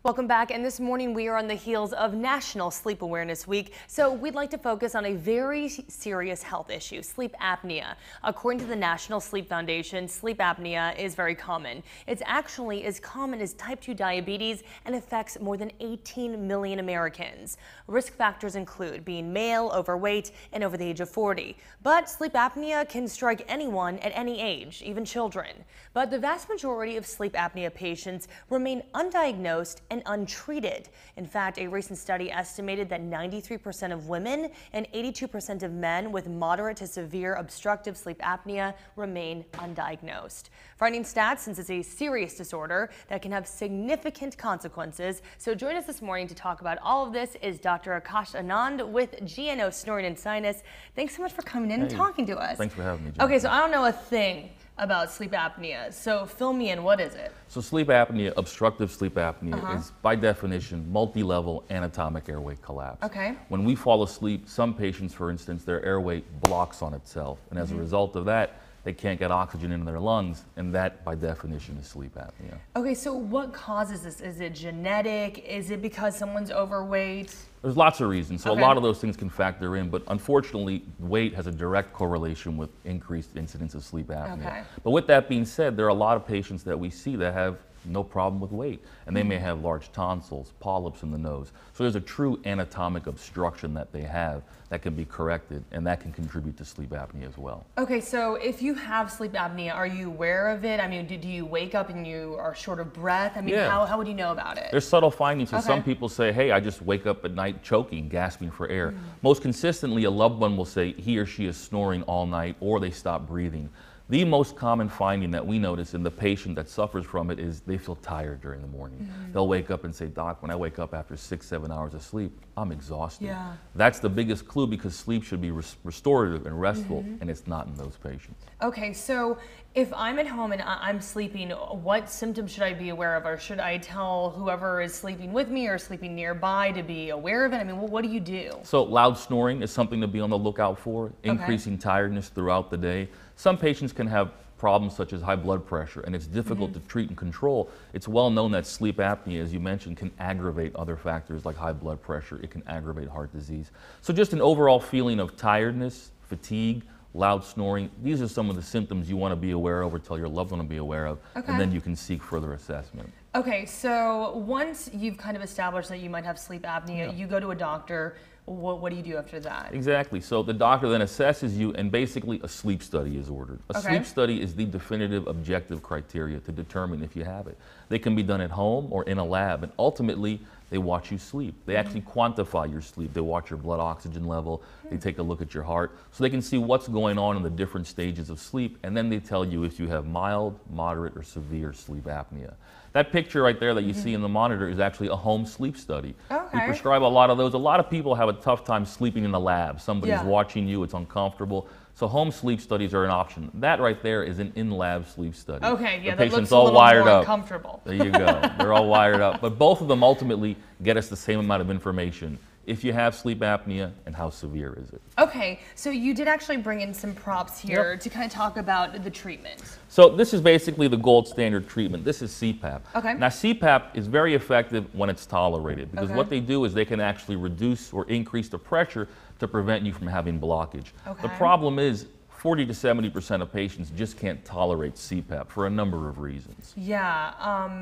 Welcome back, and this morning we are on the heels of National Sleep Awareness Week, so we'd like to focus on a very serious health issue, sleep apnea. According to the National Sleep Foundation, sleep apnea is very common. It's actually as common as type 2 diabetes and affects more than 18 million Americans. Risk factors include being male, overweight, and over the age of 40. But sleep apnea can strike anyone at any age, even children. But the vast majority of sleep apnea patients remain undiagnosed and untreated. In fact, a recent study estimated that 93% of women and 82% of men with moderate to severe obstructive sleep apnea remain undiagnosed. Frightening stats, since it's a serious disorder that can have significant consequences. So join us this morning to talk about all of this is Dr. Akash Anand with GNO Snoring Sinus. Thanks so much for coming in and talking to us. Thanks for having me, Jen. Okay, so I don't know a thing about sleep apnea. So fill me in, what is it? So sleep apnea, obstructive sleep apnea, is by definition multi-level anatomic airway collapse. Okay. When we fall asleep, some patients, for instance, their airway blocks on itself. And as a result of that, they can't get oxygen into their lungs, and that, by definition, is sleep apnea. Okay, so what causes this? Is it genetic? Is it because someone's overweight? There's lots of reasons, so a lot of those things can factor in, but unfortunately, weight has a direct correlation with increased incidence of sleep apnea. Okay. But with that being said, there are a lot of patients that we see that have no problem with weight, and they may have large tonsils, polyps in the nose. So there's a true anatomic obstruction that they have that can be corrected, and that can contribute to sleep apnea as well. Okay, so if you have sleep apnea, are you aware of it? I mean, do you wake up and you are short of breath? I mean, how would you know about it? There's subtle findings. So some people say, hey, I just wake up at night choking, gasping for air. Most consistently, a loved one will say he or she is snoring all night, or they stop breathing. The most common finding that we notice in the patient that suffers from it is they feel tired during the morning. They'll wake up and say, Doc, when I wake up after 6-7 hours of sleep, I'm exhausted. That's the biggest clue, because sleep should be restorative and restful, and it's not in those patients. Okay, so if I'm at home and I'm sleeping, what symptoms should I be aware of? Or should I tell whoever is sleeping with me or sleeping nearby to be aware of it? I mean, what do you do? So loud snoring is something to be on the lookout for, increasing tiredness throughout the day. Some patients can have problems such as high blood pressure, and it's difficult to treat and control. It's well known that sleep apnea, as you mentioned, can aggravate other factors like high blood pressure. It can aggravate heart disease. So just an overall feeling of tiredness, fatigue, loud snoring, these are some of the symptoms you want to be aware of or tell your loved one to be aware of, and then you can seek further assessment. Okay, so once you've kind of established that you might have sleep apnea, you go to a doctor. What do you do after that? Exactly. So the doctor then assesses you, and basically a sleep study is ordered. A sleep study is the definitive objective criteria to determine if you have it. They can be done at home or in a lab, and ultimately they watch you sleep. They actually quantify your sleep. They watch your blood oxygen level. They take a look at your heart, so they can see what's going on in the different stages of sleep, and then they tell you if you have mild, moderate, or severe sleep apnea. That picture right there that you see in the monitor is actually a home sleep study. We prescribe a lot of those. A lot of people have a tough time sleeping in the lab. Somebody's watching you, it's uncomfortable. So home sleep studies are an option. That right there is an in-lab sleep study. Okay, yeah, the that looks all a little wired more up. Comfortable. There you go. They're all wired up. But both of them ultimately get us the same amount of information. If you have sleep apnea, and how severe is it? Okay, so you did actually bring in some props here to kind of talk about the treatment. So this is basically the gold standard treatment. This is CPAP. Okay. Now CPAP is very effective when it's tolerated, because what they do is they can actually reduce or increase the pressure to prevent you from having blockage. The problem is 40 to 70% of patients just can't tolerate CPAP for a number of reasons. Yeah,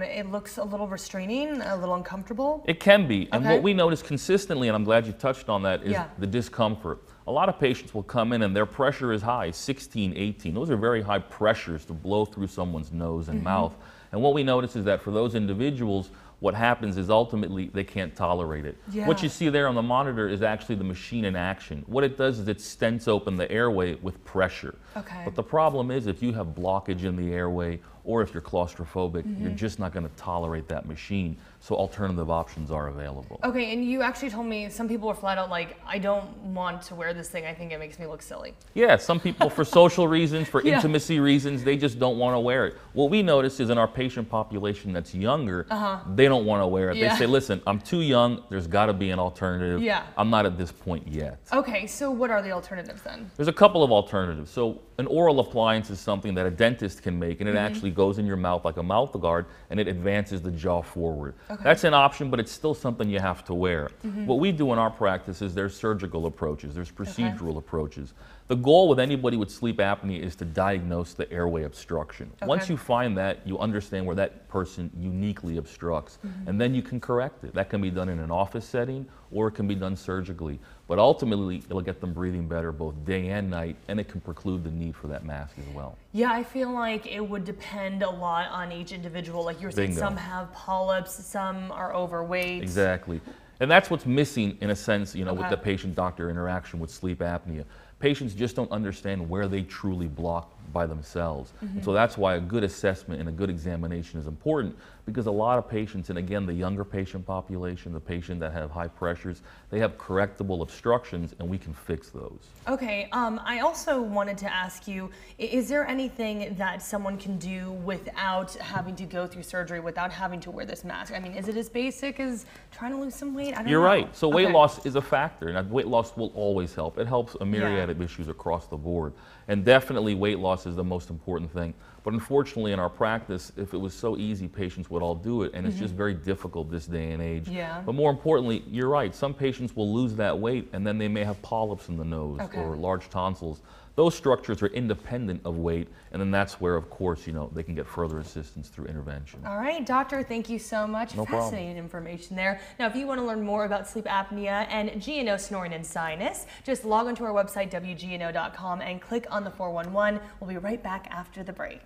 it looks a little restraining, a little uncomfortable. It can be, and what we notice consistently, and I'm glad you touched on that, is the discomfort. A lot of patients will come in and their pressure is high, 16, 18. Those are very high pressures to blow through someone's nose and mouth. And what we notice is that for those individuals, what happens is ultimately they can't tolerate it. What you see there on the monitor is actually the machine in action. What it does is it stents open the airway with pressure. But the problem is if you have blockage in the airway, or if you're claustrophobic, you're just not going to tolerate that machine. So alternative options are available. Okay, and you actually told me some people were flat out like, I don't want to wear this thing. I think it makes me look silly. Yeah, some people for social reasons, for intimacy reasons, they just don't want to wear it. What we notice is in our patient population that's younger, they don't want to wear it. Yeah. They say, listen, I'm too young. There's got to be an alternative. Yeah. I'm not at this point yet. Okay, so what are the alternatives then? There's a couple of alternatives. So an oral appliance is something that a dentist can make, and it actually goes in your mouth like a mouth guard, and it advances the jaw forward. Okay. That's an option, but it's still something you have to wear. What we do in our practice is there's surgical approaches, there's procedural approaches. The goal with anybody with sleep apnea is to diagnose the airway obstruction. Once you find that, you understand where that person uniquely obstructs, and then you can correct it. That can be done in an office setting, or it can be done surgically. But ultimately, it'll get them breathing better both day and night, and it can preclude the need for that mask as well. Yeah, I feel like it would depend a lot on each individual. Like you were saying, Bingo. some have polyps, some are overweight. Exactly. And that's what's missing, in a sense, you know, with the patient-doctor interaction with sleep apnea. Patients just don't understand where they truly block by themselves. And so that's why a good assessment and a good examination is important, because a lot of patients, and again, the younger patient population, the patient that have high pressures, they have correctable obstructions, and we can fix those. Okay, I also wanted to ask you, is there anything that someone can do without having to go through surgery, without having to wear this mask? I mean, is it as basic as trying to lose some weight? I don't know. You're right. So weight loss is a factor, and weight loss will always help. It helps a myriad of issues across the board. And definitely weight loss is the most important thing. But unfortunately in our practice, if it was so easy, patients would all do it, and it's just very difficult this day and age. Yeah. But more importantly, you're right, some patients will lose that weight and then they may have polyps in the nose or large tonsils. Those structures are independent of weight, and then that's where, of course, you know, they can get further assistance through intervention. All right, doctor, thank you so much. No problem. Fascinating information there. Now, if you want to learn more about sleep apnea and GNO snoring and sinus, just log onto our website, WGNO.com, and click on the 411. We'll be right back after the break.